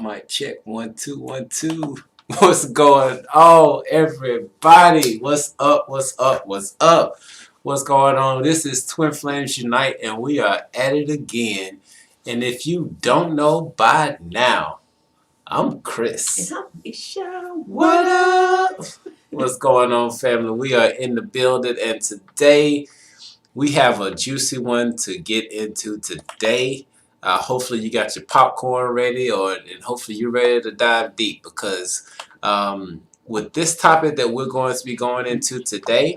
Mic check 1 2 1 2. What's going on, everybody? What's up? What's up? What's up? What's going on? This is Twin Flames Unite, and we are at it again. And if you don't know by now, I'm Chris. And I'm Misha. What up? What's going on, family? We are in the building, and today we have a juicy one to get into today. Hopefully you got your popcorn ready, and hopefully you're ready to dive deep, because with this topic that we're going to be going into today,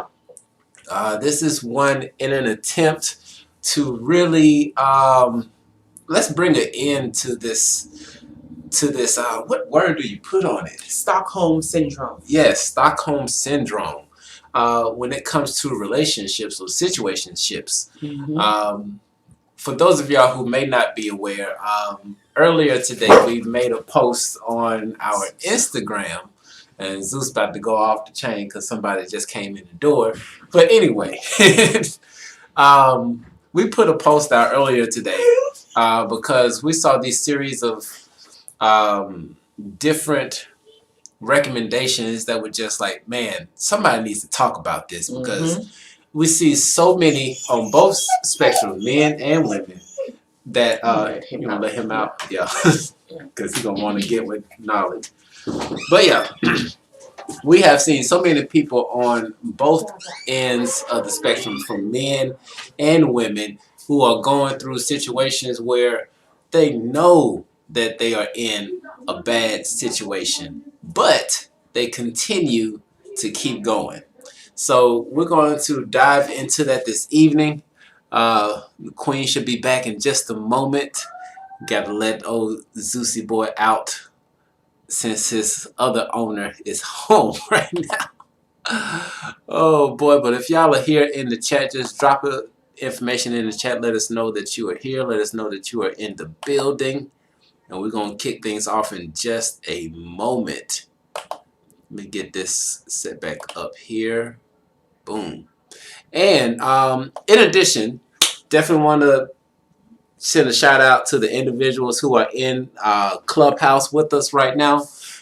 this is one in an attempt to really let's bring an end to this what word do you put on it? Stockholm Syndrome. Yes, Stockholm Syndrome. When it comes to relationships or situationships. Mm-hmm. For those of y'all who may not be aware, earlier today we made a post on our Instagram, and Zeus about to go off the chain because somebody just came in the door. But anyway, we put a post out earlier today because we saw these series of different recommendations that were just like, man, somebody needs to talk about this, because we see so many on both spectrum, men and women, that you know, let him out, yeah, because he's gonna want to get with knowledge. But yeah, we have seen so many people on both ends of the spectrum, from men and women, who are going through situations where they know that they are in a bad situation, but they continue to keep going. So we're going to dive into that this evening. The Queen should be back in just a moment. Got to let old Zeusy boy out since his other owner is home right now. Oh boy, but if y'all are here in the chat, just drop information in the chat. Let us know that you are here. Let us know that you are in the building. And we're going to kick things off in just a moment. Let me get this set back up here. Boom. And in addition, definitely want to send a shout out to the individuals who are in Clubhouse with us right now,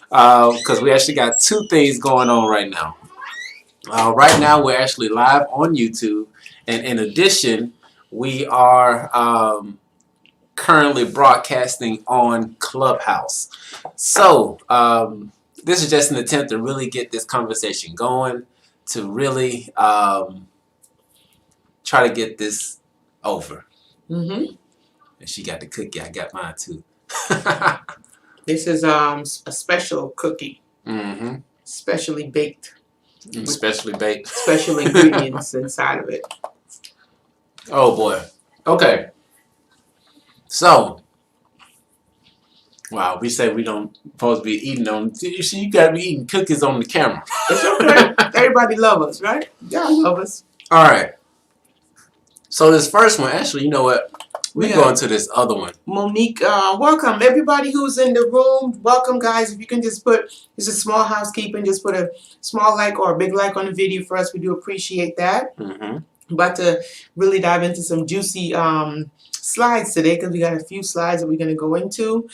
because we actually got two things going on right now. Right now, we're actually live on YouTube. And in addition, we are currently broadcasting on Clubhouse. So this is just an attempt to really get this conversation going, to really try to get this over. And she got the cookie. I got mine too. This is a special cookie. Specially baked. Specially baked. Special ingredients inside of it. Oh boy. Okay. So, wow, we say we don't supposed to be eating on. You got to be eating cookies on the camera. It's okay. Everybody love us, right? Y'all love us. All right. So this first one, actually, you know what? We go into this other one. Monique, welcome. Everybody who's in the room, welcome, guys. If you can just put, it's a small housekeeping, just put a small like or a big like on the video for us. We do appreciate that. About to really dive into some juicy slides today, because we got a few slides that we're going to go into.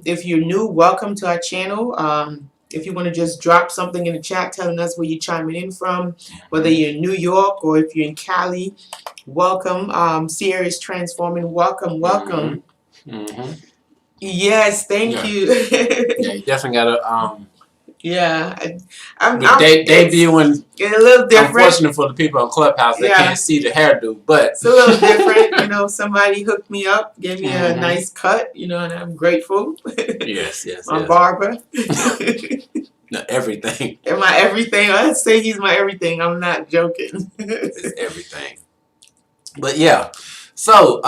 If you're new, welcome to our channel. If you want to just drop something in the chat telling us where you're chiming in from, whether you're in New York or if you're in Cali, welcome. Sierra is transforming. Welcome, welcome. Yes, thank you. Yeah, you definitely got to I'm debuting. It's a little different. Unfortunate for the people on Clubhouse, they can't see the hairdo, but it's a little different. You know, somebody hooked me up, gave me a nice cut, you know, and I'm grateful. Yes. My barber. No, everything. Am I everything? I'd say he's my everything. I'm not joking. It's everything. But yeah. So,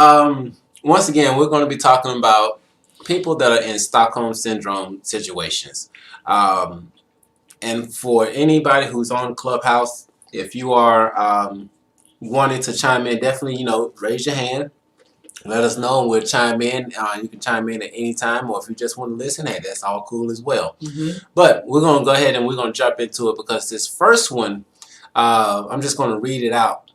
once again, we're going to be talking about people that are in Stockholm Syndrome situations. And for anybody who's on Clubhouse, if you are wanting to chime in, definitely, you know, raise your hand. Let us know and we'll chime in. You can chime in at any time, or if you just want to listen, hey, that's all cool as well. But we're going to go ahead and we're going to jump into it, because this first one, I'm just going to read it out,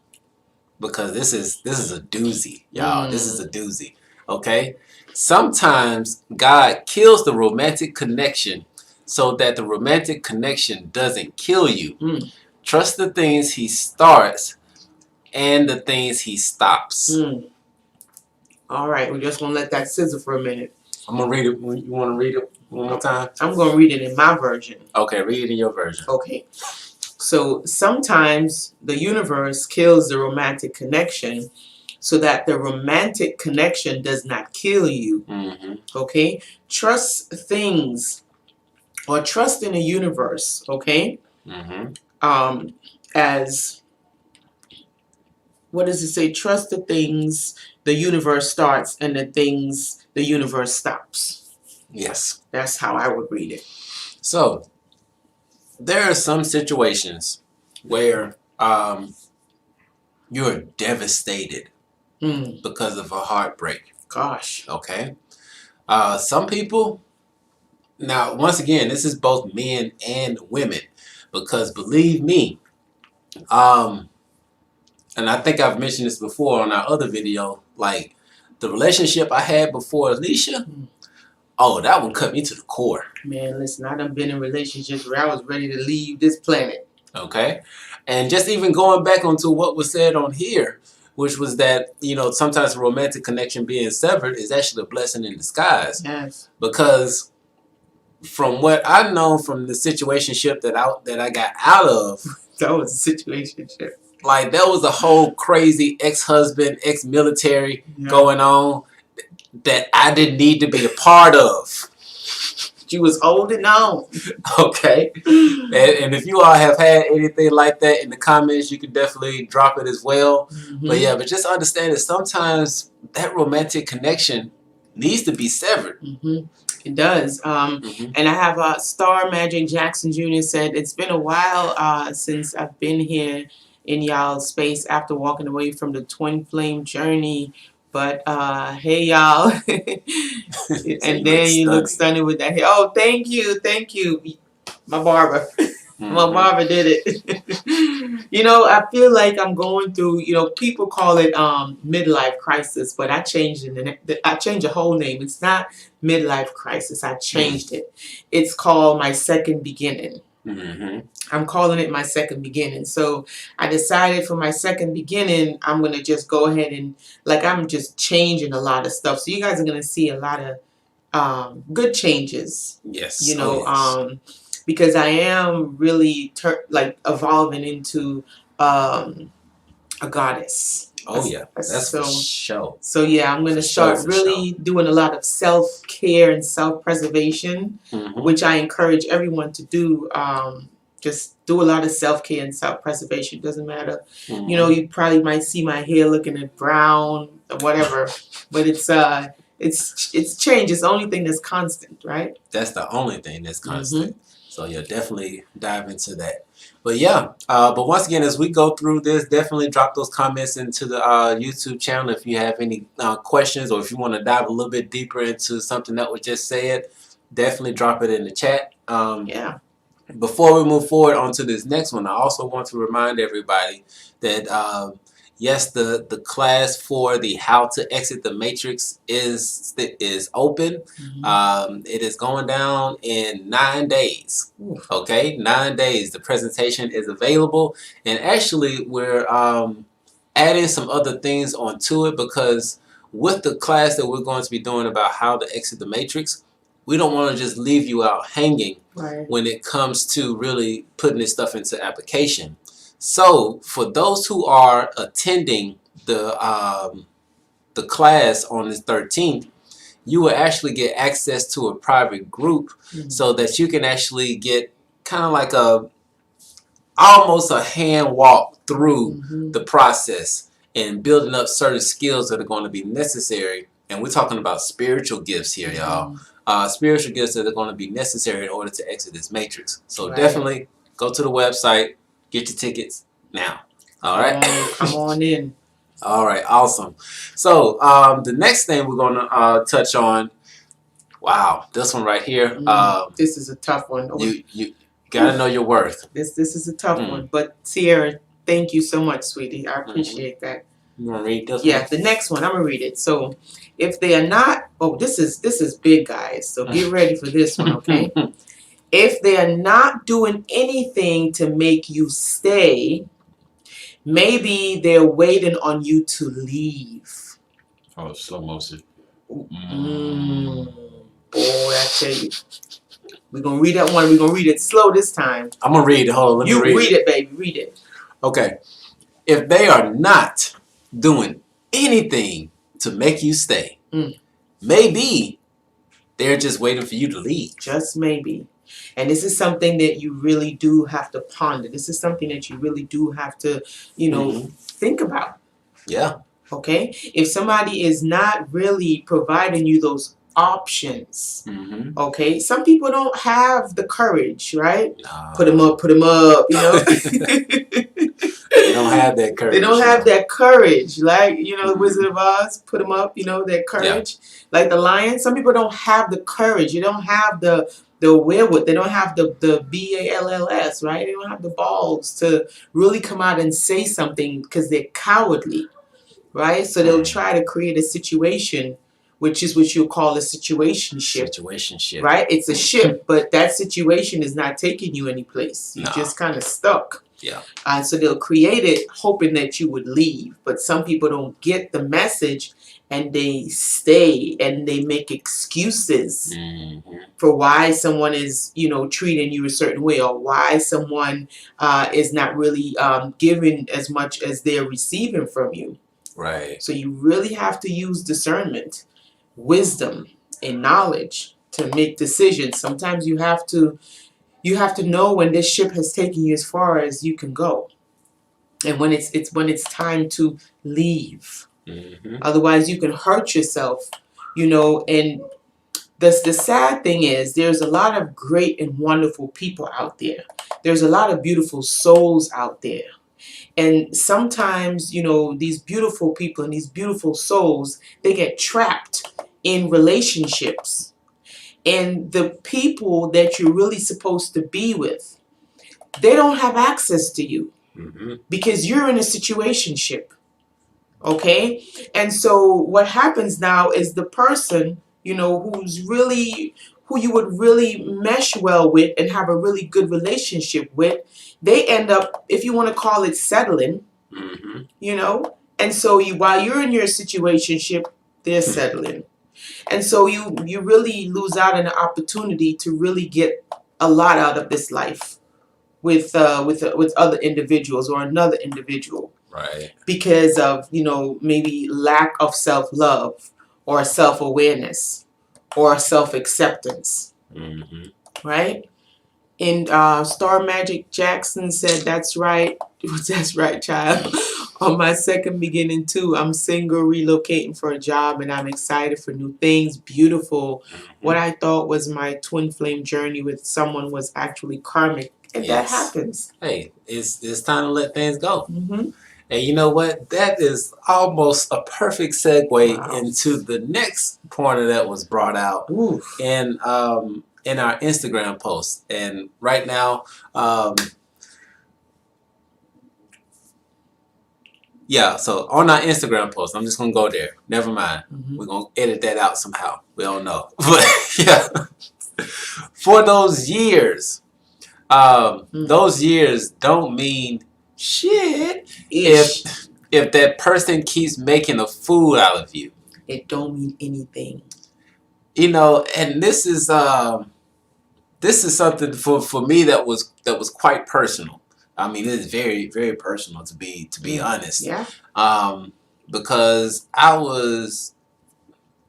because this is a doozy, y'all. This is a doozy. Okay? Sometimes God kills the romantic connection so that the romantic connection doesn't kill you. Mm. Trust the things he starts and the things he stops. Mm. All right, we're just going to let that sizzle for a minute. I'm going to read it. You want to read it one more time? I'm going to read it in my version. Okay, read it in your version. Okay. So sometimes the universe kills the romantic connection so that the romantic connection does not kill you. Mm-hmm. Okay? Trust things or trust in the universe, okay? Mm-hmm. As, what does it say? Trust the things the universe starts and the things the universe stops. Yes. That's how I would read it. So, there are some situations where you're devastated because of a heartbreak. Gosh. Okay? Some people, now, once again, this is both men and women, because believe me, and I think I've mentioned this before on our other video, like the relationship I had before Alicia, oh, that one cut me to the core. Man, listen, I done been in relationships where I was ready to leave this planet. Okay? And just even going back onto what was said on here, which was that, you know, sometimes a romantic connection being severed is actually a blessing in disguise. Yes. Because from what I know from the situationship that I got out of, that was a situationship. Like, there was a whole crazy ex-husband, ex-military going on that I didn't need to be a part of. She was holding on. Okay. And if you all have had anything like that in the comments, you can definitely drop it as well. Mm-hmm. But yeah, but just understand that sometimes that romantic connection needs to be severed. Mm-hmm. It does. And I have Star Magic Jackson Jr. said, it's been a while since I've been here in y'all's space after walking away from the twin flame journey. But hey, y'all. And then you look stunning with that hair. Oh, thank you. Thank you. My barber. My barber did it. You know, I feel like I'm going through, you know, people call it midlife crisis, but I changed it. I changed the whole name. It's not midlife crisis. I changed it. It's called my second beginning. I'm calling it my second beginning. So I decided for my second beginning, I'm going to just go ahead and, like, I'm just changing a lot of stuff. So you guys are going to see a lot of good changes. Yes. You know, because I am really evolving into a goddess. Oh yeah, that's for sure. So yeah, I'm going to start really doing a lot of self-care and self-preservation, which I encourage everyone to do. Just do a lot of self-care and self-preservation. Doesn't matter. You know, you probably might see my hair looking at brown or whatever, but it's change. It's the only thing that's constant, right? That's the only thing that's constant. So yeah, definitely dive into that. But yeah, but once again, as we go through this, definitely drop those comments into the YouTube channel if you have any questions, or if you want to dive a little bit deeper into something that was just said. Definitely drop it in the chat. Yeah. Before we move forward onto this next one, I also want to remind everybody that yes, the class for the How to Exit the Matrix is open. It is going down in 9 days. Okay, 9 days. The presentation is available, and actually we're adding some other things onto it, because with the class that we're going to be doing about how to exit the matrix, we don't want to just leave you out hanging when it comes to really putting this stuff into application. So for those who are attending the class on the 13th, you will actually get access to a private group so that you can actually get kind of like almost a hand walk through the process and building up certain skills that are going to be necessary. And we're talking about spiritual gifts here, y'all. Spiritual gifts that are going to be necessary in order to exit this matrix. So definitely go to the website, get your tickets now. All right? Come on in. All right, awesome. So the next thing we're going to touch on, wow, this one right here. This is a tough one. You got to know your worth. This is a tough one. But Sierra, thank you so much, sweetie. I appreciate that. You want to read this one? Yeah, the next one. I'm gonna read it. So, if they are not, this is big, guys. So get ready for this one, okay? If they are not doing anything to make you stay, maybe they're waiting on you to leave. Oh, slow motion. Boy, I tell you. We're going to read that one. We're going to read it slow this time. I'm going to read it. Hold on. You read it, baby. Read it. Okay. If they are not doing anything to make you stay, maybe they're just waiting for you to leave. Just maybe. And this is something that you really do have to ponder. This is something that you really do have to, think about. Yeah. Okay? If somebody is not really providing you those options, okay? Some people don't have the courage, right? Put them up, They don't have that courage. They don't have that courage, like, Wizard of Oz, put them up, that courage. Yeah. Like the lion, some people don't have the courage. They don't have the wherewith. They don't have the balls, right? They don't have the balls to really come out and say something because they're cowardly, right? So they'll try to create a situation, which is what you'll call a situationship. Right? It's a ship, but that situation is not taking you any place. You're just kind of stuck. Yeah. So they'll create it hoping that you would leave. But some people don't get the message and they stay and they make excuses for why someone is, treating you a certain way or why someone is not really giving as much as they're receiving from you. Right. So you really have to use discernment, wisdom, and knowledge to make decisions. Sometimes you have to know when this ship has taken you as far as you can go, and when it's time to leave. Otherwise, you can hurt yourself. And the sad thing is, there's a lot of great and wonderful people out there. There's a lot of beautiful souls out there. And sometimes, these beautiful people and these beautiful souls, they get trapped in relationships. And the people that you're really supposed to be with, they don't have access to you because you're in a situationship. Okay? And so what happens now is the person, who you would really mesh well with and have a really good relationship with, they end up, if you want to call it settling, and so while you're in your situationship, they're settling. And so you really lose out on an opportunity to really get a lot out of this life with other individuals or another individual. Right. Because of, maybe lack of self-love or self-awareness or self-acceptance. Right? And Star Magic Jackson said, "That's right. That's right, child. On my second beginning too, I'm single, relocating for a job, and I'm excited for new things. Beautiful. What I thought was my twin flame journey with someone was actually karmic, and that happens. Hey, it's time to let things go. And you know what? That is almost a perfect segue into the next pointer that was brought out in our Instagram post. And right now, so on our Instagram post, I'm just going to go there. Never mind. We're going to edit that out somehow. We don't know. But yeah, for those years, those years don't mean shit if that person keeps making a fool out of you. It don't mean anything. And this is something for me that was quite personal. I mean, it is very, very personal to be honest. Yeah. Because I was,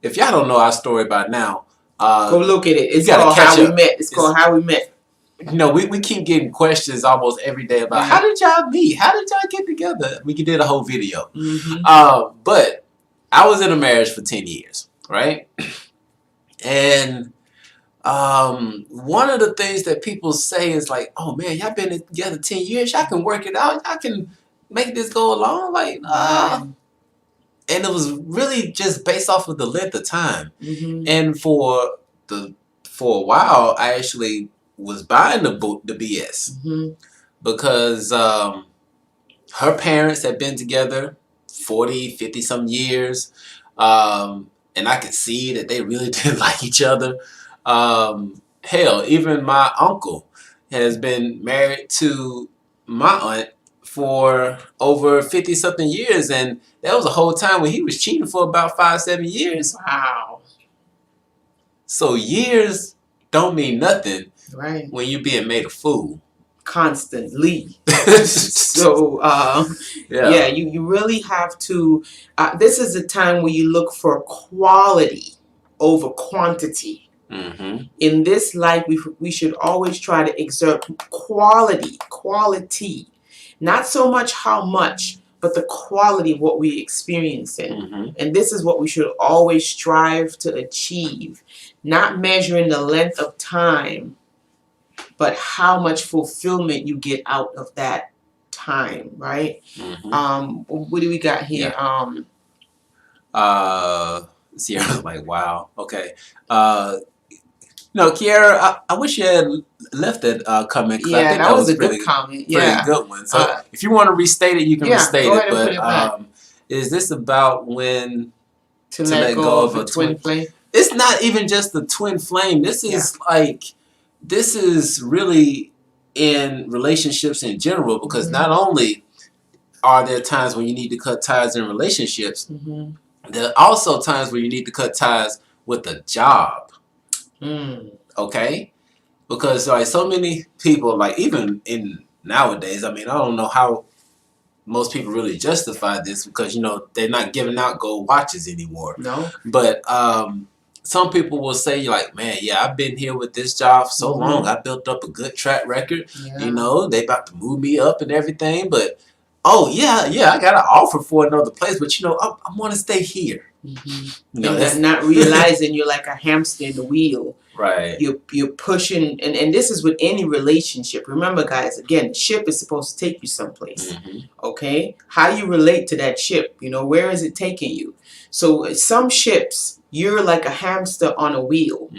if y'all don't know our story by now, go look at it. It's called How We Met. It's called How We Met. We keep getting questions almost every day about how did y'all meet? How did y'all get together? We did a whole video. But I was in a marriage for 10 years, right? And one of the things that people say is like, oh man, y'all been together 10 years. Y'all can work it out. Y'all can make this go along. Like, and it was really just based off of the length of time. And for a while, I actually was buying the BS because her parents had been together 40, 50 some years. And I could see that they really didn't like each other. Hell, even my uncle has been married to my aunt for over 50 something years, and that was a whole time when he was cheating for about 5-7 years. Wow. So years don't mean nothing Right. when you're being made a fool. Constantly. So yeah, you really have to this is a time where you look for quality over quantity. Mm-hmm. In this life, we should always try to exert quality, not so much how much, but the quality of what we experience in. Mm-hmm. And this is what we should always strive to achieve, not measuring the length of time, but how much fulfillment you get out of that time, right? Mm-hmm. What do we got here? Sierra's like, wow, okay. No, Kiara, I wish you had left that comment, because I think that was a pretty good comment. Pretty good one. So if you want to restate it, you can restate go it. ahead and put it back. Is this about when to let go of a twin flame? It's not even just the twin flame. This is this is really in relationships in general, because not only are there times when you need to cut ties in relationships, there are also times where you need to cut ties with a job. Okay? Because like so many people, like even in nowadays, I mean, I don't know how most people really justify this, because they're not giving out gold watches anymore. No. But some people will say, like, man, I've been here with this job so long, I built up a good track record. They about to move me up and everything, but I got an offer for another place, but I want to stay here. And not realizing you're like a hamster in the wheel. Right. You're pushing, and this is with any relationship. Remember, guys, again, the ship is supposed to take you someplace. Okay? How you relate to that ship, where is it taking you? So some ships, you're like a hamster on a wheel,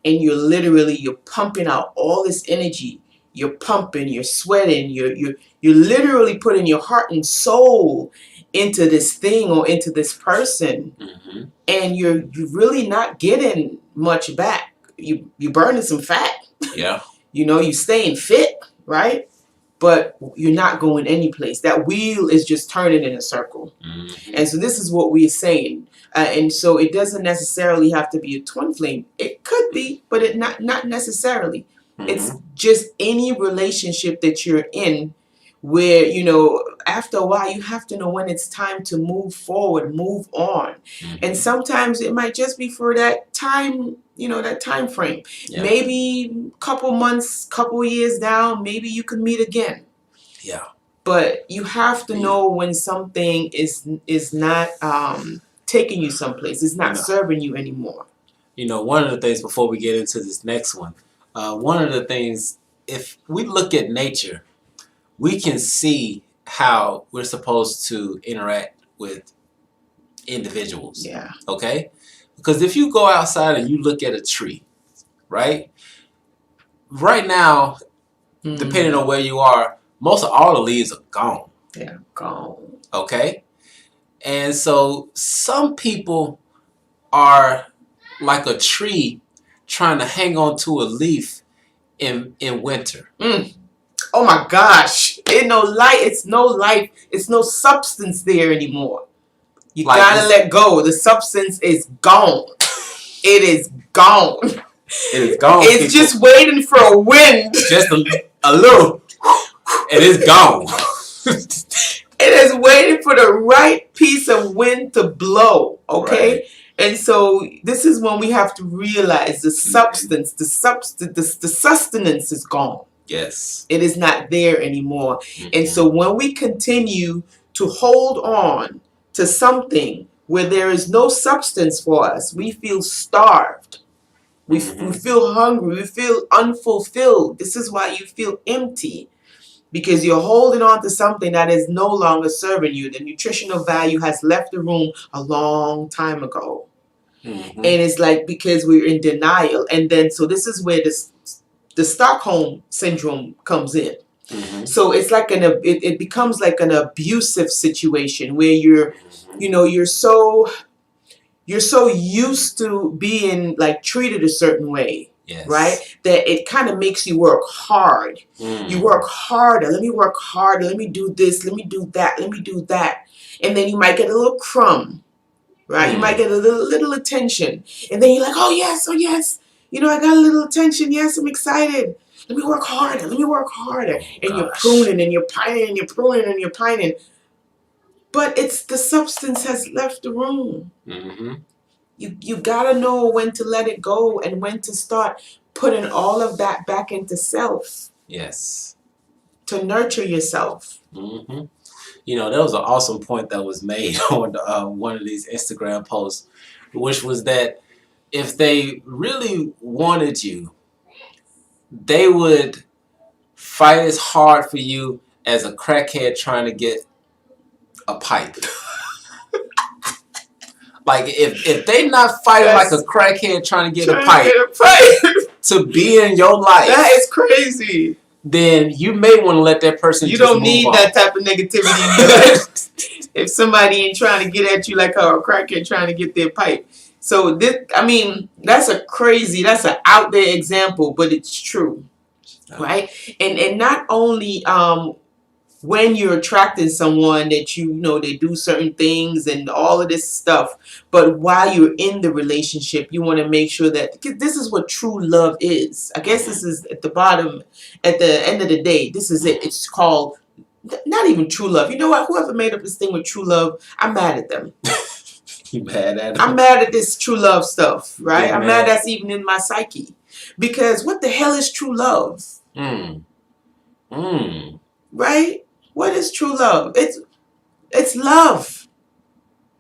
and you're pumping out all this energy. You're pumping, you're sweating, you're literally putting your heart and soul into this thing or into this person, and you're really not getting much back. You're burning some fat. Yeah. You staying fit, right? But you're not going any place. That wheel is just turning in a circle. And so this is what we're saying. And so it doesn't necessarily have to be a twin flame. It could be, but it not necessarily. It's just any relationship that you're in where, after a while, you have to know when it's time to move forward, move on. And sometimes it might just be for that time, that time frame. Maybe a couple months, couple years down, maybe you could meet again. Yeah. But you have to know when something is not taking you someplace. It's not serving you anymore. One of the things, before we get into this next one, one of the things, if we look at nature, we can see how we're supposed to interact with individuals. Yeah. Okay? Because if you go outside and you look at a tree, right? Right now, depending on where you are, most of all the leaves are gone. Yeah, gone. Okay? And so some people are like a tree trying to hang on to a leaf in winter. Oh my gosh. It's no light. It's no life. It's no substance there anymore. You gotta let go. The substance is gone. It is gone. It is gone. It's just waiting for a wind. Just a little. And it's gone. It is waiting for the right piece of wind to blow. Okay? Right. And so this is when we have to realize the substance, the sustenance is gone. Yes. It is not there anymore. And so when we continue to hold on to something where there is no substance for us, we feel starved. We feel hungry. We feel unfulfilled. This is why you feel empty, because you're holding on to something that is no longer serving you. The nutritional value has left the room a long time ago. And it's like, because we're in denial. And then, so this is where the Stockholm Syndrome comes in. Mm-hmm. So it's like it becomes like an abusive situation where you're, you know, you're so used to being like treated a certain way. Yes. Right? That it kind of makes you work hard. You work harder. Let me work harder. Let me do this. Let me do that. Let me do that. And then you might get a little crumb. Right? You might get a little attention. And then you're like, oh yes, oh yes. You know, I got a little attention. Yes, I'm excited. Let me work harder. Let me work harder. And you're pruning and you're pining and you're pruning and you're pining. But it's the substance has left the room. Mm-hmm. You gotta know when to let it go and when to start putting all of that back into self. Yes. To nurture yourself. Mm-hmm. You know, there was an awesome point that was made on one of these Instagram posts, which was that if they really wanted you, they would fight as hard for you as a crackhead trying to get a pipe. Like if they not fighting like a crackhead trying to get a pipe to be in your life, that is crazy. Then you may want to let that person. You just don't need move that on. type of negativity in your life. If somebody ain't trying to get at you like a crackhead trying to get their pipe. So this, I mean, that's an out there example, but it's true, right? And not only when you're attracting someone that you know they do certain things and all of this stuff, but while you're in the relationship, you want to make sure that, because this is what true love is. I guess this is at the bottom, at the end of the day, this is it. It's called not even true love. You know what? Whoever made up this thing with true love, I'm mad at them. You mad at them? I'm mad at this true love stuff, right? Get I'm mad that's even in my psyche. Because what the hell is true love? Right? What is true love? It's love.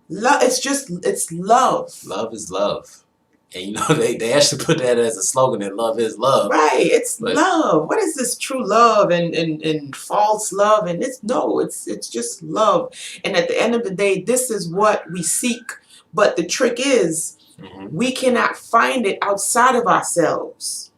It's love. Love is love. And you know, they actually put that as a slogan, that love is love. Right, it's love. What is this true love and false love? And it's just love. And at the end of the day, this is what we seek. But the trick is, we cannot find it outside of ourselves.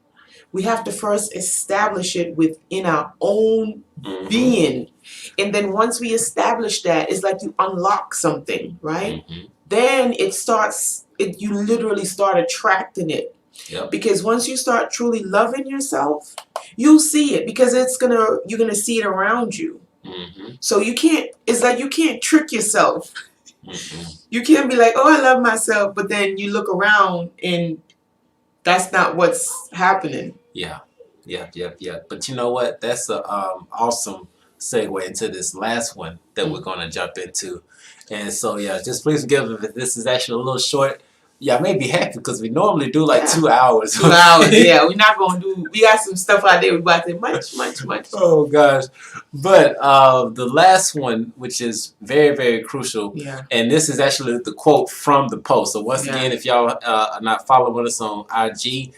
We have to first establish it within our own being. And then once we establish that, it's like you unlock something, right? Then you literally start attracting it. Yep. Because once you start truly loving yourself, you'll see it, because you're gonna see it around you. So it's like you can't trick yourself. You can't be like, oh, I love myself, but then you look around and that's not what's happening. Yeah. But you know what? That's a awesome segue into this last one that we're going to jump into. And so, yeah, just please forgive me if this is actually a little short. Yeah, I may be happy because we normally do like 2 hours. 2 hours, yeah. We're not going to do, we got some stuff out there we're about to much. Oh, gosh. But the last one, which is very, very crucial, and this is actually the quote from the post. So once again, if y'all are not following us on IG,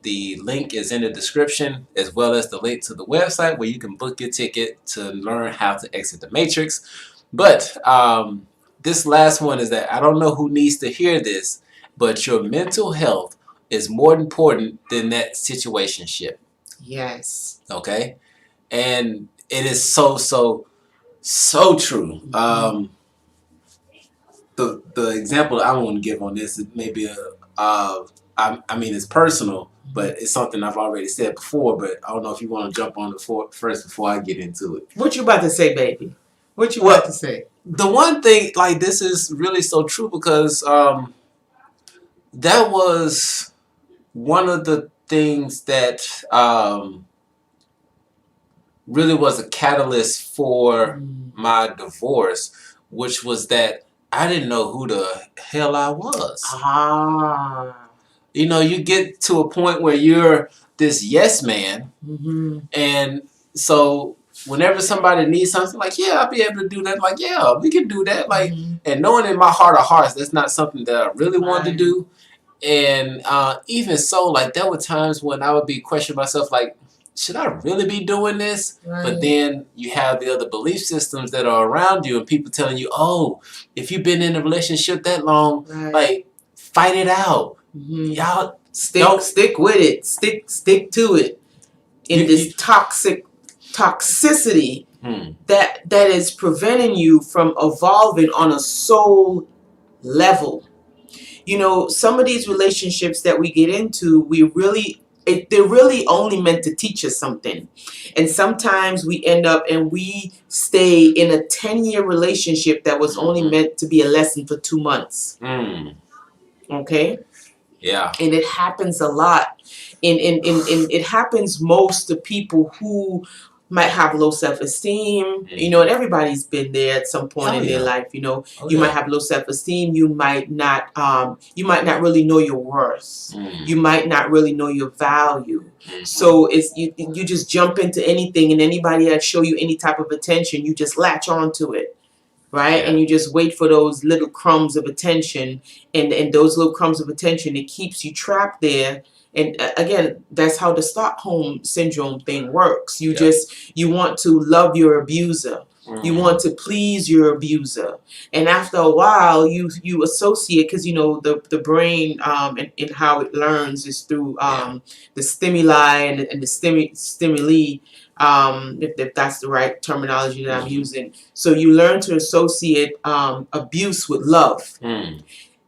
the link is in the description, as well as the link to the website where you can book your ticket to learn how to exit the matrix. But this last one is that I don't know who needs to hear this, but your mental health is more important than that situationship. Yes. Okay? And it is so true. The example I want to give on this is maybe I mean, it's personal, but it's something I've already said before, but I don't know if you want to jump on it first before I get into it. What you about to say, baby? What you about to say? The one thing, like, this is really so true, because that was one of the things that really was a catalyst for my divorce, which was that I didn't know who the hell I was. You know, you get to a point where you're this yes man, and so whenever somebody needs something, like, yeah, I'll be able to do that. Like, yeah, we can do that. Like, and knowing in my heart of hearts, that's not something that I really wanted to do. And even so, like, there were times when I would be questioning myself, like, should I really be doing this? But then you have the other belief systems that are around you, and people telling you, oh, if you've been in a relationship that long, like, fight it out. Y'all stick with it. Stick to it in this toxic toxicity that is preventing you from evolving on a soul level. You know, some of these relationships that we get into, they're really only meant to teach us something. And sometimes we end up and we stay in a 10-year relationship that was only meant to be a lesson for 2 months. Okay? Yeah. And it happens a lot. It happens most to people who might have low self-esteem, you know, and everybody's been there at some point in their life, you know. You might have low self-esteem, you might not really know your worth. You might not really know your value. So it's you just jump into anything, and anybody that show you any type of attention, you just latch onto it. Right? And you just wait for those little crumbs of attention, and those little crumbs of attention, it keeps you trapped there. And again, that's how the Stockholm Syndrome thing works. You you want to love your abuser. You want to please your abuser. And after a while, you associate, because, you know, the brain and how it learns is through the stimuli and the stimuli, if that's the right terminology that I'm using. So you learn to associate abuse with love.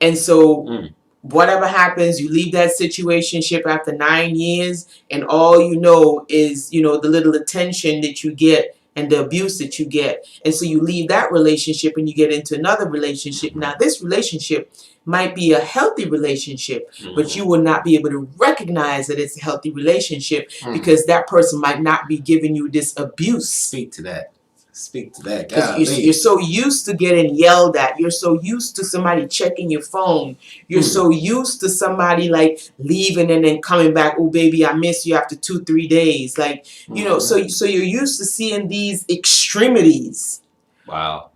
And so whatever happens, you leave that situationship after 9 years, and all you know is, you know, the little attention that you get and the abuse that you get. And so you leave that relationship and you get into another relationship. Now, this relationship might be a healthy relationship, but you will not be able to recognize that it's a healthy relationship because that person might not be giving you this abuse. Speak to that. Speak to that. Because you're so used to getting yelled at. You're so used to somebody checking your phone. You're so used to somebody like leaving and then coming back. Oh, baby, I miss you after 2-3 days. Like, you know, so you're used to seeing these extremities. Wow.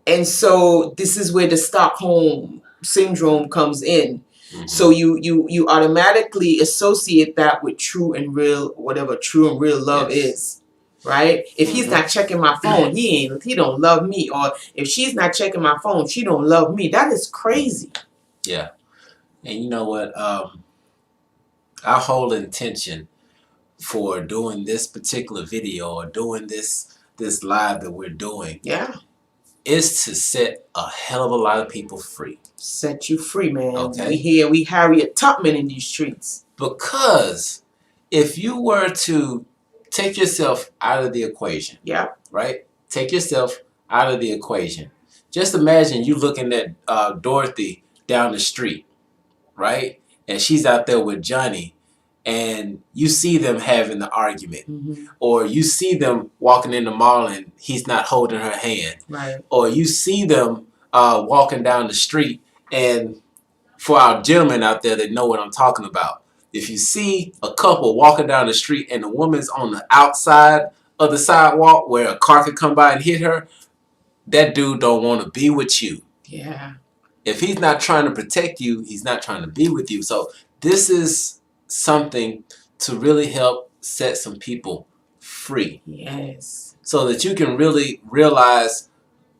And so this is where the Stockholm Syndrome comes in. So you automatically associate that with true and real, whatever true and real love is. Right? If he's not checking my phone, he don't love me. Or if she's not checking my phone, she don't love me. That is crazy. Yeah. And you know what? Our whole intention for doing this particular video or doing this live that we're doing is to set a hell of a lot of people free. Set you free, man. Okay. We Harriet Tubman in these streets. Because if you were to take yourself out of the equation. Right? Take yourself out of the equation. Just imagine you looking at Dorothy down the street, right? And she's out there with Johnny, and you see them having the argument. Or you see them walking in the mall and he's not holding her hand. Right. Or you see them walking down the street, and for our gentlemen out there that know what I'm talking about, if you see a couple walking down the street and the woman's on the outside of the sidewalk where a car could come by and hit her, that dude don't want to be with you. Yeah. If he's not trying to protect you, he's not trying to be with you. So this is something to really help set some people free. Yes. So that you can really realize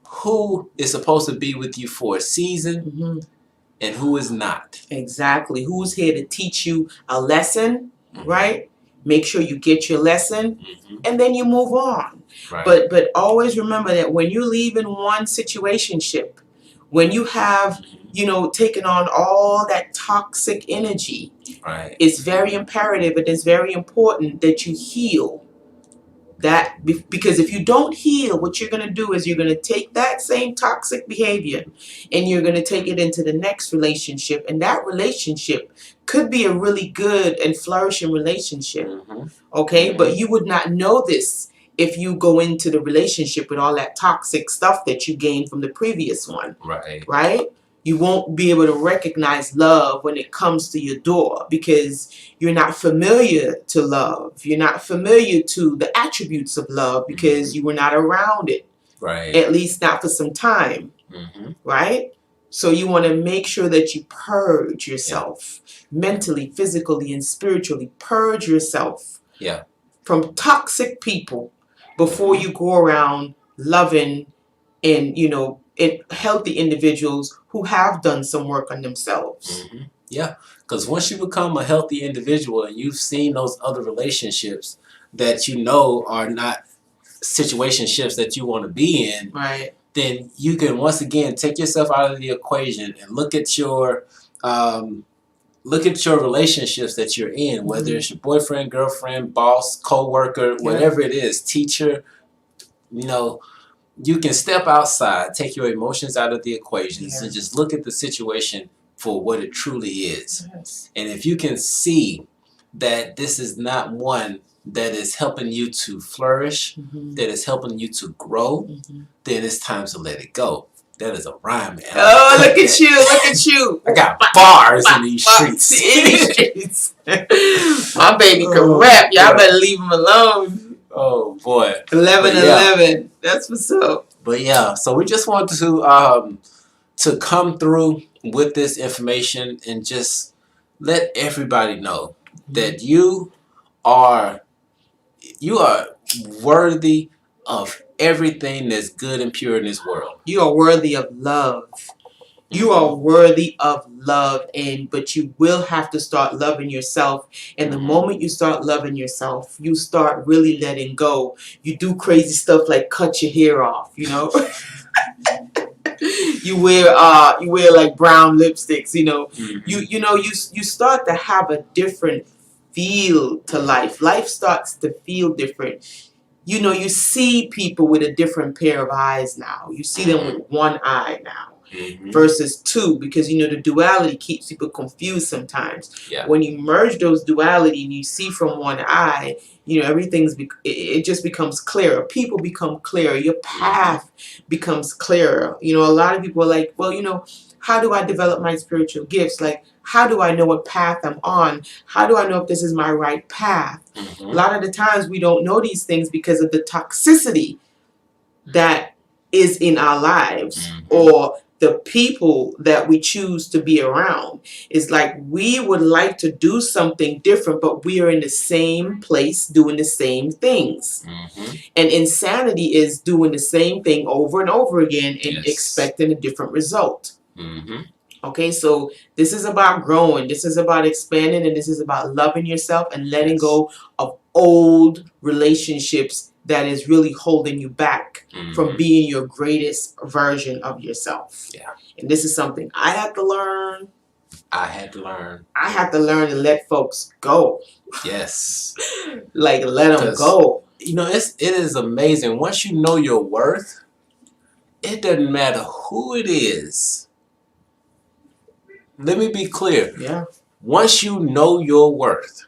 who is supposed to be with you for a season and who is not. Exactly. Who's here to teach you a lesson, right? Make sure you get your lesson, and then you move on. Right. But always remember that when you leave in one situationship, when you have, you know, taken on all that toxic energy, it's very imperative and it's very important that you heal. That because if you don't heal, what you're going to do is you're going to take that same toxic behavior and you're going to take it into the next relationship, and that relationship could be a really good and flourishing relationship. Okay, but you would not know this if you go into the relationship with all that toxic stuff that you gained from the previous one. Right? You won't be able to recognize love when it comes to your door because you're not familiar to love. You're not familiar to the attributes of love because you were not around it. At least not for some time. Right? So you want to make sure that you purge yourself mentally, physically, and spiritually. Purge yourself from toxic people before you go around loving and, you know, healthy individuals who have done some work on themselves. Yeah, because once you become a healthy individual and you've seen those other relationships that you know are not situationships that you want to be in, right, then you can once again take yourself out of the equation and look at your relationships that you're in, whether it's your boyfriend, girlfriend, boss, co-worker, whatever it is, teacher. You know, you can step outside, take your emotions out of the equations, and just look at the situation for what it truly is. Yes. And if you can see that this is not one that is helping you to flourish, that is helping you to grow, then it's time to let it go. That is a rhyme, man. Oh, look at you, look at you. I got bars in these streets. My baby can rap. Y'all better leave him alone. Oh, boy. 11. That's what's up. But yeah, so we just want to come through with this information and just let everybody know that you are worthy of everything that's good and pure in this world. You are worthy of love. You are worthy of love, but you will have to start loving yourself. And the moment you start loving yourself, you start really letting go. You do crazy stuff like cut your hair off, you know. You wear like brown lipsticks, you know. You start to have a different feel to life. Life starts to feel different. You know, you see people with a different pair of eyes now. You see them with one eye now versus two, because, you know, the duality keeps people confused sometimes. Yeah. When you merge those duality and you see from one eye, you know, it just becomes clearer. People become clearer. Your path becomes clearer. You know, a lot of people are like, well, you know, how do I develop my spiritual gifts? Like, how do I know what path I'm on? How do I know if this is my right path? A lot of the times we don't know these things because of the toxicity that is in our lives or the people that we choose to be around. It's like we would like to do something different, but we are in the same place doing the same things. And insanity is doing the same thing over and over again and expecting a different result. Okay, so this is about growing, this is about expanding, and this is about loving yourself and letting go of old relationships that is really holding you back from being your greatest version of yourself. Yeah. And this is something I had to learn. I had to learn to let folks go. Yes. Like, let them go. You know, it is amazing. Once you know your worth, it doesn't matter who it is. Let me be clear. Yeah. Once you know your worth,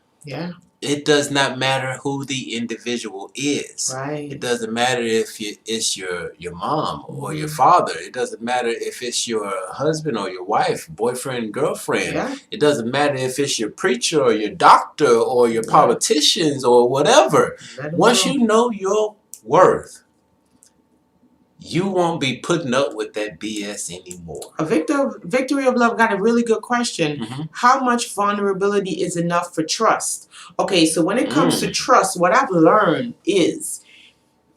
it does not matter who the individual is. Right. It doesn't matter if it's your mom or your father. It doesn't matter if it's your husband or your wife, boyfriend, girlfriend. Yeah. It doesn't matter if it's your preacher or your doctor or your politicians or whatever. Once you know your worth, you won't be putting up with that BS anymore. Victory of Love got a really good question. How much vulnerability is enough for trust? Okay, so when it comes to trust, what I've learned is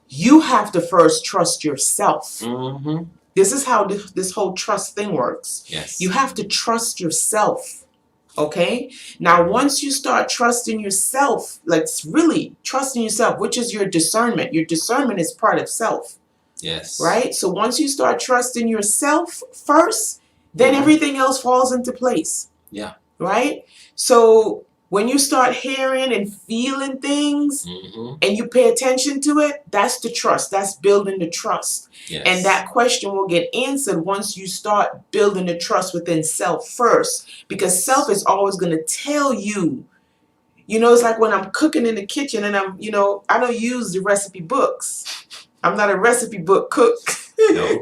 you have to first trust yourself. This is how this whole trust thing works. Yes. You have to trust yourself. Okay? Now, once you start trusting yourself, like really trusting yourself, which is your discernment. Your discernment is part of self. Yes. Right? So once you start trusting yourself first, then everything else falls into place. Yeah. Right? So when you start hearing and feeling things and you pay attention to it, that's the trust. That's building the trust. Yes. And that question will get answered once you start building the trust within self first. Because self is always going to tell you. You know, it's like when I'm cooking in the kitchen and I don't use the recipe books. I'm not a recipe book cook. No.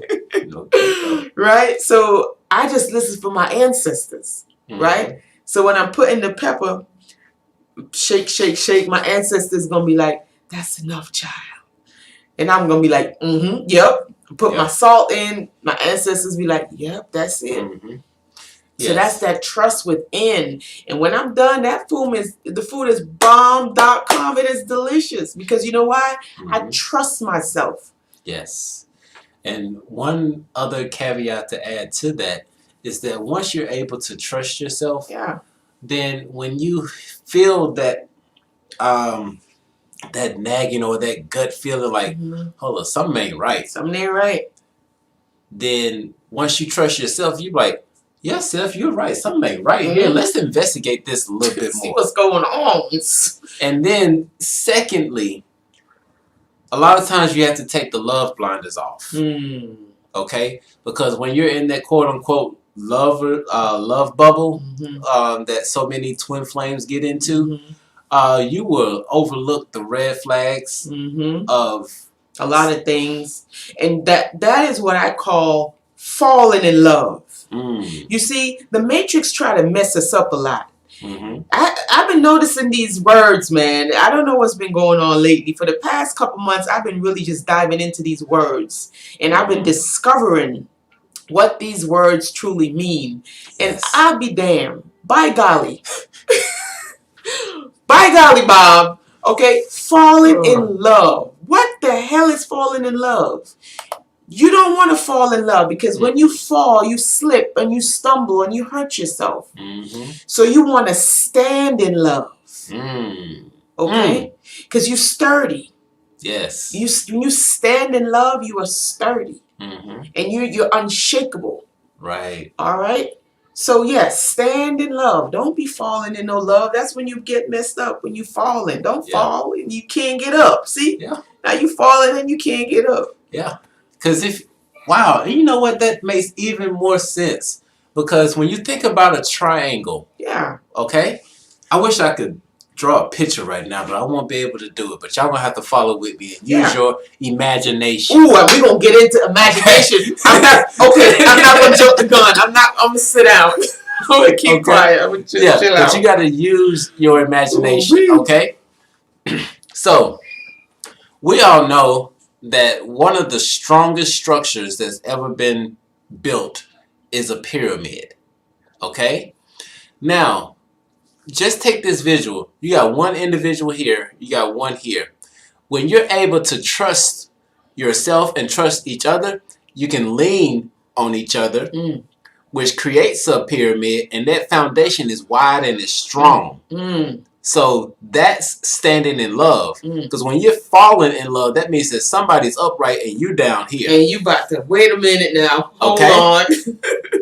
Right? So I just listen for my ancestors. Right? So when I'm putting the pepper, shake, shake, shake, my ancestors going to be like, that's enough, child. And I'm going to be like, yep. Put my salt in. My ancestors be like, yep, that's it. So that's that trust within. And when I'm done, the food is bomb.com. It is delicious. Because you know why? I trust myself. Yes. And one other caveat to add to that is that once you're able to trust yourself, then when you feel that that nagging or that gut feeling like, hold on, something ain't right. Something ain't right. Then once you trust yourself, you're like, yeah, Seth, you're right. Something ain't right here. Let's investigate this a little bit more. See what's going on. And then secondly, a lot of times you have to take the love blinders off. Okay? Because when you're in that quote unquote love bubble that so many twin flames get into, you will overlook the red flags of a lot of things. And that is what I call falling in love. You see, the Matrix try to mess us up a lot. I've been noticing these words, man. I don't know what's been going on lately. For the past couple months, I've been really just diving into these words. And I've been discovering what these words truly mean. And I'll be damned. By golly. By golly, Bob. Okay? Falling in love. What the hell is falling in love? You don't want to fall in love because when you fall, you slip and you stumble and you hurt yourself. So you want to stand in love. Okay? Because you're sturdy. Yes. When you stand in love, you are sturdy. And you're unshakable. Right. All right? So yes, stand in love. Don't be falling in no love. That's when you get messed up, when you falling. Don't fall and you can't get up. See? Yeah. Now you falling and you can't get up. Yeah. Because wow, you know what? That makes even more sense. Because when you think about a triangle, okay? I wish I could draw a picture right now, but I won't be able to do it. But y'all gonna have to follow with me and use your imagination. Ooh, we're gonna get into imagination. I'm not gonna jump the gun. I'm gonna sit down. I'm gonna keep quiet. I'm gonna chill out. But you gotta use your imagination, okay? So we all know that one of the strongest structures that's ever been built is a pyramid, okay? Now, just take this visual. You got one individual here, you got one here. When you're able to trust yourself and trust each other, you can lean on each other, which creates a pyramid, and that foundation is wide and is strong. So that's standing in love. Because when you're falling in love, that means that somebody's upright and you down here. And you about to, wait a minute now. Hold on.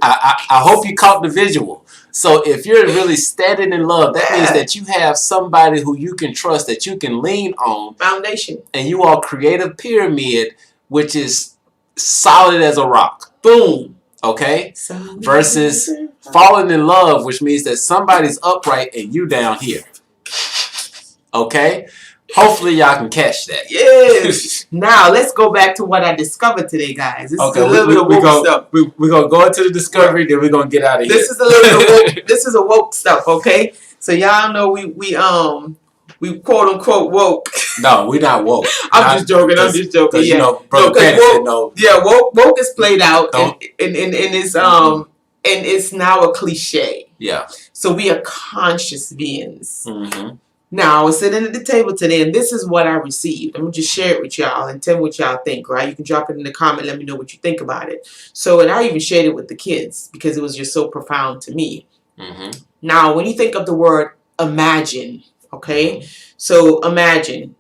I hope you caught the visual. So if you're really standing in love, that means that you have somebody who you can trust, that you can lean on. Foundation. And you all create a pyramid, which is solid as a rock. Boom. Okay? Versus falling in love, which means that somebody's upright and you down here. Okay? Hopefully y'all can catch that. Yes. Now let's go back to what I discovered today, guys. This is a little bit of woke stuff. We're gonna go into the discovery, then we're gonna get out of here. This is a little bit of woke. This is a woke stuff, okay? So y'all know we quote unquote woke. No, we're not woke. I'm just joking. Yeah, you know, Brother Cannon said no. Yeah, woke is played out, and it's now a cliche. Yeah. So we are conscious beings. Now, I was sitting at the table today, and this is what I received. I'm going to just share it with y'all and tell me what y'all think, right? You can drop it in the comment. Let me know what you think about it. So, and I even shared it with the kids because it was just so profound to me. Now, when you think of the word imagine, okay? So, imagine.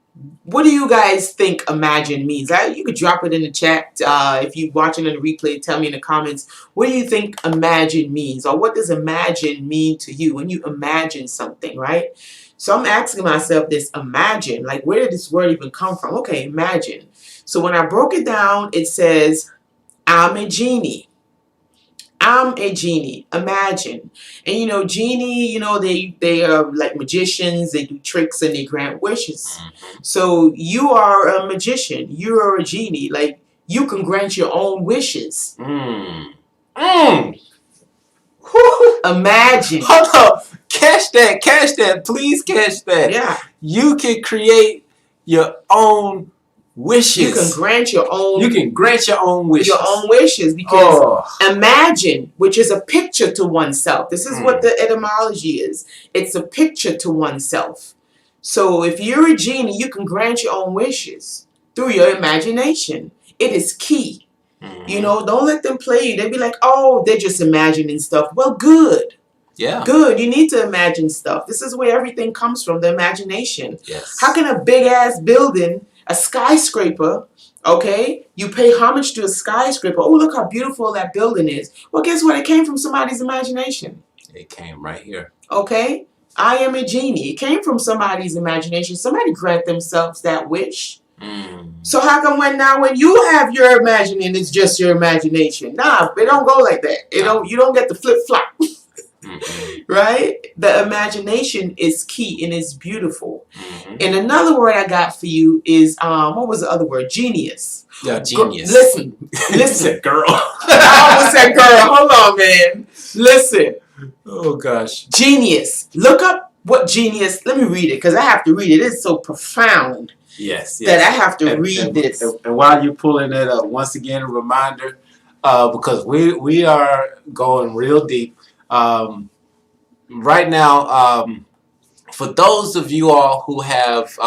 What do you guys think imagine means? You could drop it in the chat. If you're watching on the replay, tell me in the comments. What do you think imagine means? Or what does imagine mean to you when you imagine something, right? So I'm asking myself this imagine, like where did this word even come from? Okay, imagine. So when I broke it down, it says, I'm a genie. I'm a genie. Imagine. And you know, genie, you know, they are like magicians. They do tricks and they grant wishes. So you are a magician. You are a genie. Like you can grant your own wishes. Imagine. Hold up. Catch that. Please catch that. Yeah. You can create your own wishes. You can grant your own. You can grant your own wishes. Your own wishes, because imagine, which is a picture to oneself. This is what the etymology is. It's a picture to oneself. So if you're a genie, you can grant your own wishes through your imagination. It is key. You know, don't let them play you. They'll be like, oh, they're just imagining stuff. Well, good. Yeah. Good. You need to imagine stuff. This is where everything comes from, the imagination. Yes. How can a big-ass building, a skyscraper, okay, you pay homage to a skyscraper. Oh, look how beautiful that building is. Well, guess what? It came from somebody's imagination. It came right here. Okay? I am a genie. It came from somebody's imagination. Somebody grant themselves that wish. So how come when you have your imagining, it's just your imagination? Nah, it don't go like that. You don't get the flip-flop. Right? The imagination is key and it's beautiful. And another word I got for you is what was the other word? Genius. Yeah, genius. Listen, girl. I almost said girl. Hold on, man. Listen. Oh gosh. Genius. Look up what genius. Let me read it because I have to read it. It's so profound. Yes. That I have to read this. And while you're pulling it up, once again, a reminder, because we are going real deep. Right now, for those of you all who have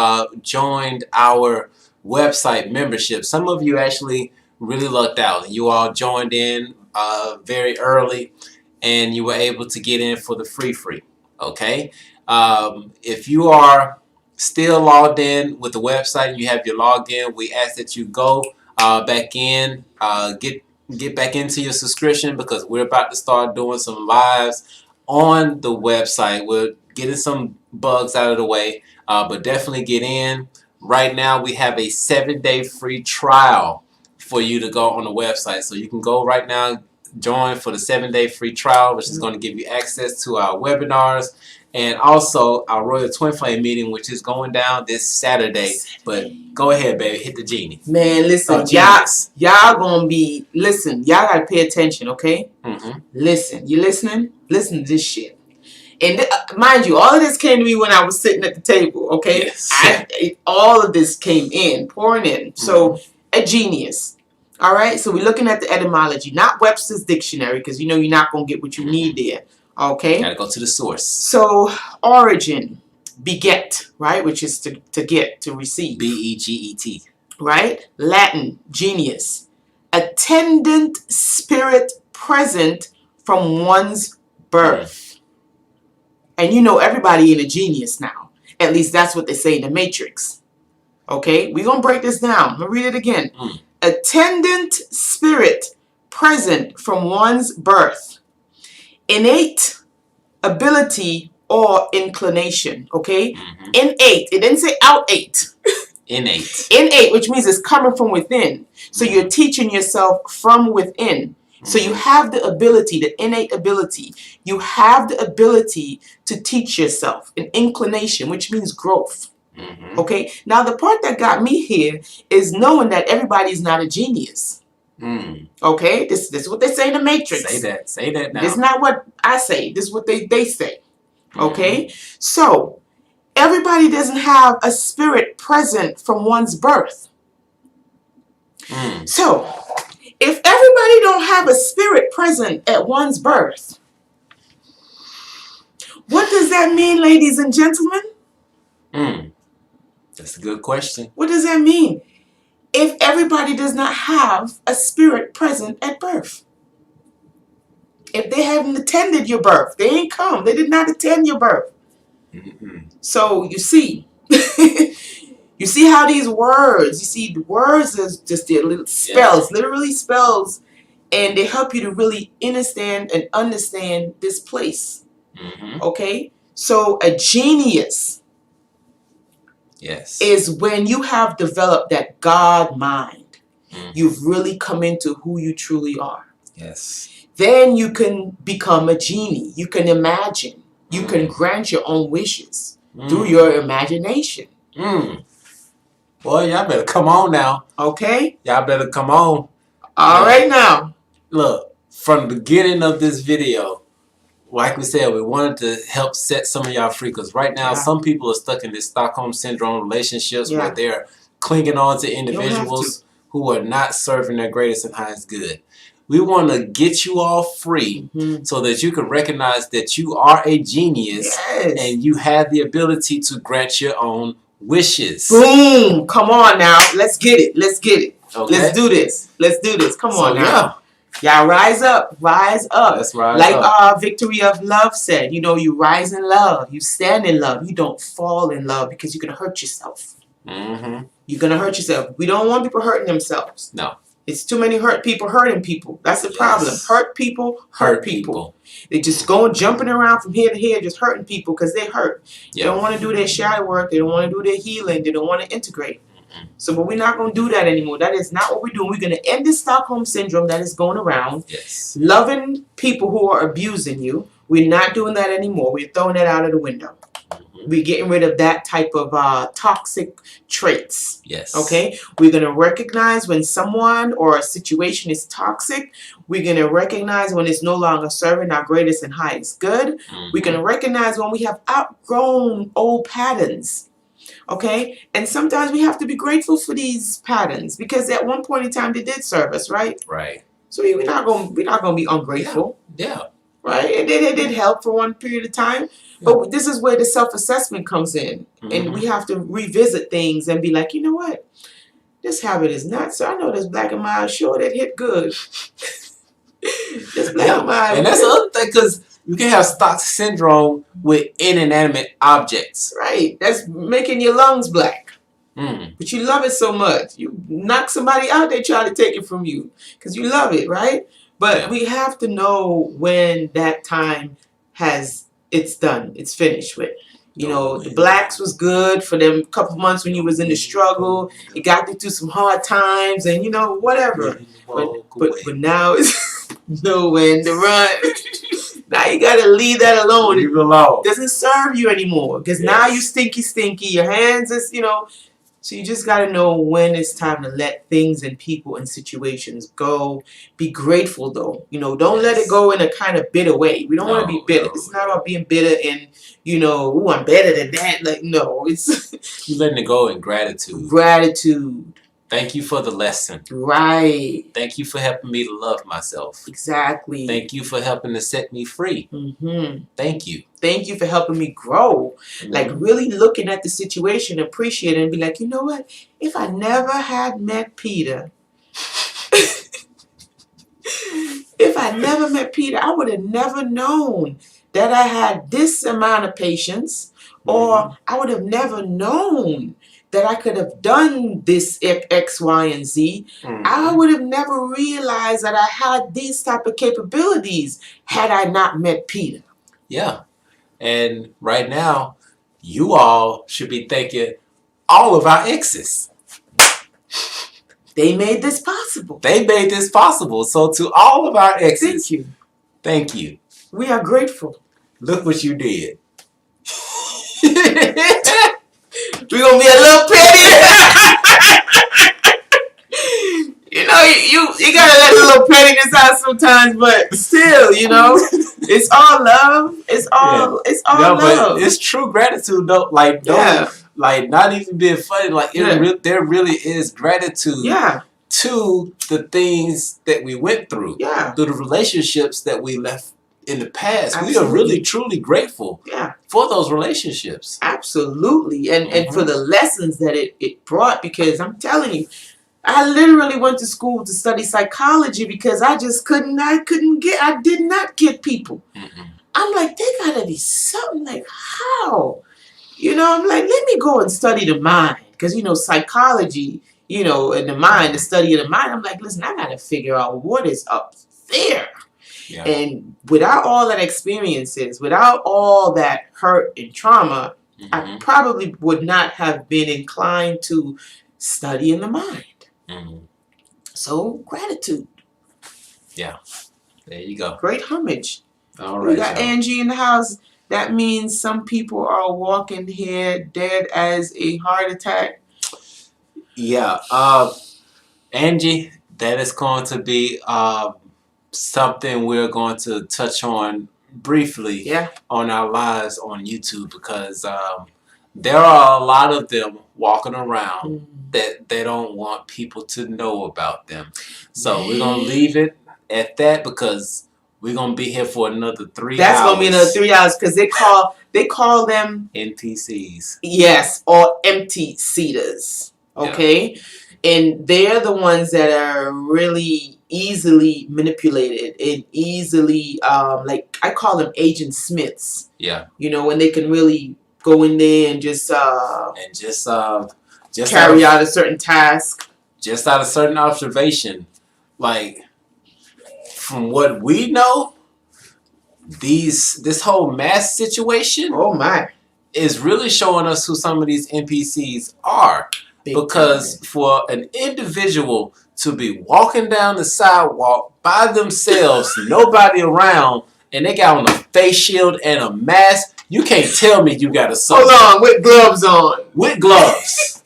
joined our website membership, some of you actually really lucked out. You all joined in very early, and you were able to get in for the free. Okay, if you are still logged in with the website and you have your login, we ask that you go back in, get back into your subscription, because we're about to start doing some lives on the website. We're getting some bugs out of the way, but definitely get in. Right now we have a 7-day free trial for you to go on the website. So you can go right now, join for the 7-day free trial, which is going to give you access to our webinars and also our Royal Twin Flame meeting, which is going down this Saturday. But go ahead, baby, hit the genie. Man, listen, y'all gonna be, listen, y'all gotta pay attention, okay? Listen, you listening? Listen to this shit. And mind you, all of this came to me when I was sitting at the table, okay? Yes. All of this came in, pouring in. So, a genius. All right? So, we're looking at the etymology, not Webster's dictionary, because you know you're not going to get what you need there. Okay? Got to go to the source. So, origin, beget, right? Which is to get, to receive. B-E-G-E-T. Right? Latin, genius. Attendant spirit present from one's birth. And you know everybody ain't a genius now. At least that's what they say in the Matrix. Okay? We're going to break this down. I'm going to read it again. Attendant spirit present from one's birth. Innate ability or inclination. Okay? Innate. It didn't say outate. Innate. Innate, which means it's coming from within. So you're teaching yourself from within. So you have the ability, the innate ability. You have the ability to teach yourself. An inclination, which means growth. Okay? Now, the part that got me here is knowing that everybody's not a genius. Okay? This is what they say in the Matrix. Say that now. This is not what I say. This is what they say. Okay? So, everybody doesn't have a spirit present from one's birth. So, if everybody don't have a spirit present at one's birth, what does that mean, ladies and gentlemen? That's a good question. What does that mean? If everybody does not have a spirit present at birth. If they haven't attended your birth, they ain't come. They did not attend your birth. So, you see, you see how these words, you see the words is just their little spells, literally spells, and they help you to really understand this place. Okay? So a genius is when you have developed that God mind. You've really come into who you truly are. Then you can become a genie. You can imagine. You can grant your own wishes through your imagination. Boy, y'all better come on now. Okay? Y'all better come on. All right now. Look, from the beginning of this video, like we said, we wanted to help set some of y'all free, because right now some people are stuck in this Stockholm Syndrome relationships where they're clinging on to individuals who are not serving their greatest and highest good. We want to get you all free so that you can recognize that you are a genius and you have the ability to grant your own wishes. Boom! Come on now. Let's get it. Let's get it. Okay. Let's do this. Let's do this. Come on now. Y'all rise up. Rise up. Let's rise like up. Victory of Love said, you know, you rise in love. You stand in love. You don't fall in love because you're going to hurt yourself. Mm-hmm. You're going to hurt yourself. We don't want people hurting themselves. No. It's too many hurt people hurting people. That's the problem. Hurt people hurt people. They just going jumping around from here to here just hurting people because they hurt. They don't want to do their shadow work. They don't want to do their healing. They don't want to integrate. So, but we're not going to do that anymore. That is not what we're doing. We're going to end this Stockholm Syndrome that is going around. Yes. Loving people who are abusing you. We're not doing that anymore. We're throwing that out of the window. We're getting rid of that type of toxic traits. Yes. Okay? We're going to recognize when someone or a situation is toxic. We're going to recognize when it's no longer serving our greatest and highest good. We're going to recognize when we have outgrown old patterns. Okay? And sometimes we have to be grateful for these patterns because at one point in time they did serve us, right? Right. So we're not going to be ungrateful. Yeah. Right? It did help for one period of time. But this is where the self-assessment comes in. And we have to revisit things and be like, you know what? This habit is nuts. So I know this black and mild, sure, that hit good. This black and mild. And that's the other thing, because you can have Stockholm Syndrome with inanimate objects. Right. That's making your lungs black. Mm. But you love it so much. You knock somebody out, they try to take it from you. Because you love it, right? But we have to know when that time it's done. It's finished with. You know, the blacks was good for them couple months when you was in the struggle. It got you through some hard times and, you know, whatever. But now it's know when to run. Now you got to leave that alone. Leave it alone. It doesn't serve you anymore. Because now you stinky. Your hands is, you know. So you just got to know when it's time to let things and people and situations go. Be grateful, though. You know, don't let it go in a kind of bitter way. We don't want to be bitter. It's not about being bitter and, you know, ooh, I'm better than that. Like, no. It's you letting it go in gratitude. Gratitude. Thank you for the lesson. Right. Thank you for helping me to love myself. Exactly. Thank you for helping to set me free. Thank you. Thank you for helping me grow. Like really looking at the situation, appreciate it, and be like, you know what? If I never had met Peter, I would have never known that I had this amount of patience, or I would have never known that I could have done this X, Y, and Z. I would have never realized that I had these type of capabilities had I not met Peter. Yeah. And right now, you all should be thanking all of our exes. They made this possible. They made this possible. So to all of our exes, thank you. Thank you. We are grateful. Look what you did. We're going to be a little petty. You know, you got to let a little pettiness out sometimes, but still, you know, it's all love. It's all love. But it's true gratitude, though. Like, like not even being funny. Like, there really is gratitude to the things that we went through. To the relationships that we left in the past. Absolutely. We are really, truly grateful for those relationships. Absolutely. And for the lessons that it brought, because I'm telling you, I literally went to school to study psychology because I did not get people. I'm like, there gotta be something. Like, how? You know, I'm like, let me go and study the mind. Because, you know, psychology, you know, and the mind, the study of the mind, I'm like, listen, I gotta figure out what is up there. And without all that experiences, without all that hurt and trauma, I probably would not have been inclined to study in the mind. So, gratitude. Yeah. There you go. Great homage. All right. We got Angie in the house. That means some people are walking here dead as a heart attack. Yeah. Angie, that is going to be something we're going to touch on briefly on our lives on YouTube, because there are a lot of them walking around that they don't want people to know about them. So we're going to leave it at that, because we're going to be here for another 3 hours. That's going to be another 3 hours, because they call them NPCs. Yes, or empty seaters. Okay? And they're the ones that are really easily manipulated and easily, like I call them Agent Smiths. Yeah. You know, when they can really go in there and just carry out a certain task. Just out of certain observation, like from what we know, this whole mass situation, oh my, is really showing us who some of these NPCs are. Because for an individual to be walking down the sidewalk by themselves, nobody around, and they got on a face shield and a mask, you can't tell me you got a soul. Hold on, with gloves on. With gloves.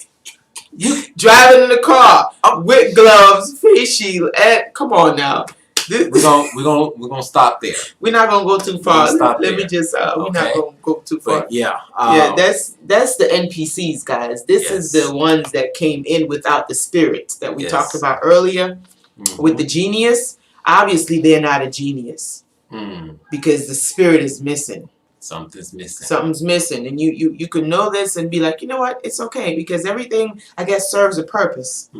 You driving in the car with gloves, face shield, and come on now. We're gonna stop there. We're not gonna go too far. Let me just we're not gonna go too far. But yeah, that's the NPCs, guys. This is the ones that came in without the spirit that we talked about earlier. With the genius, obviously they're not a genius because the spirit is missing. Something's missing. Something's missing, and you can know this and be like, you know what, it's okay because everything, I guess, serves a purpose.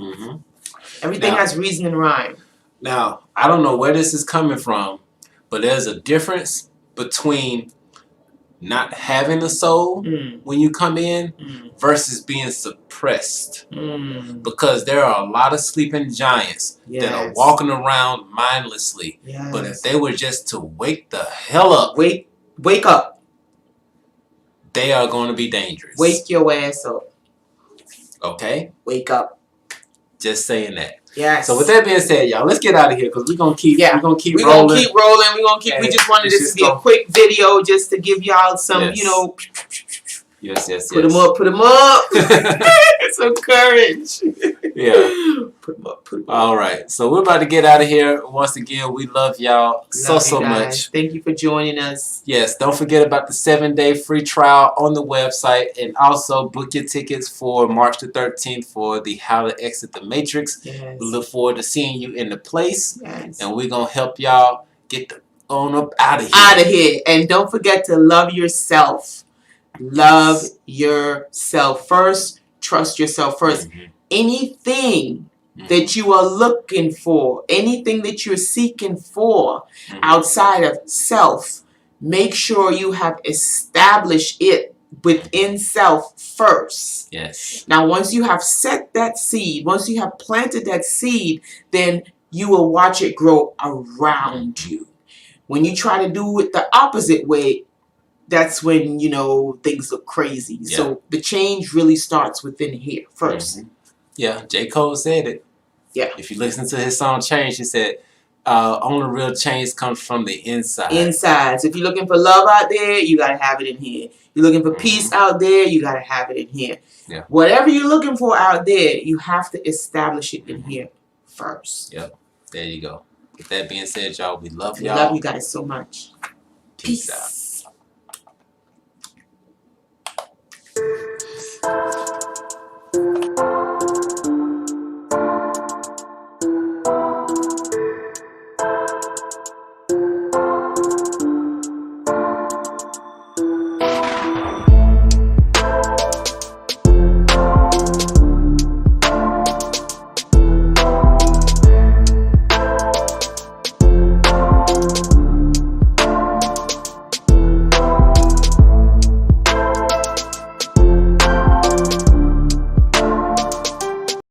Everything has reason and rhyme. Now, I don't know where this is coming from, but there's a difference between not having a soul when you come in versus being suppressed. Because there are a lot of sleeping giants that are walking around mindlessly. But if they were just to wake the hell up. Wake up. They are going to be dangerous. Wake your ass up. Okay? Wake up. Just saying that. Yes. So with that being said, y'all, let's get out of here because we're gonna keep rolling. We're gonna keep rolling. We just wanted this to be a quick video just to give y'all some, you know. Yes. Put them up. Some courage. Yeah. Put them up. All right. So we're about to get out of here. Once again, we love y'all so much. Thank you for joining us. Yes. Don't forget about the 7-day free trial on the website, and also book your tickets for March the 13th for the How to Exit the Matrix. Yes. We look forward to seeing you in the place, and we're gonna help y'all get on up out of here. Out of here, and don't forget to love yourself. Love yourself first. Trust yourself first. Anything that you are looking for, anything that you're seeking for outside of self, make sure you have established it within self first. Yes. Now, once you have set that seed, once you have planted that seed, then you will watch it grow around you. When you try to do it the opposite way, that's when, you know, things look crazy. Yeah. So the change really starts within here first. Yeah, J. Cole said it. Yeah. If you listen to his song Change, he said, only real change comes from the inside. Inside. So if you're looking for love out there, you got to have it in here. You're looking for peace out there, you got to have it in here. Yeah. Whatever you're looking for out there, you have to establish it in here first. Yep. There you go. With that being said, y'all, we love y'all. We love you guys so much. Peace out.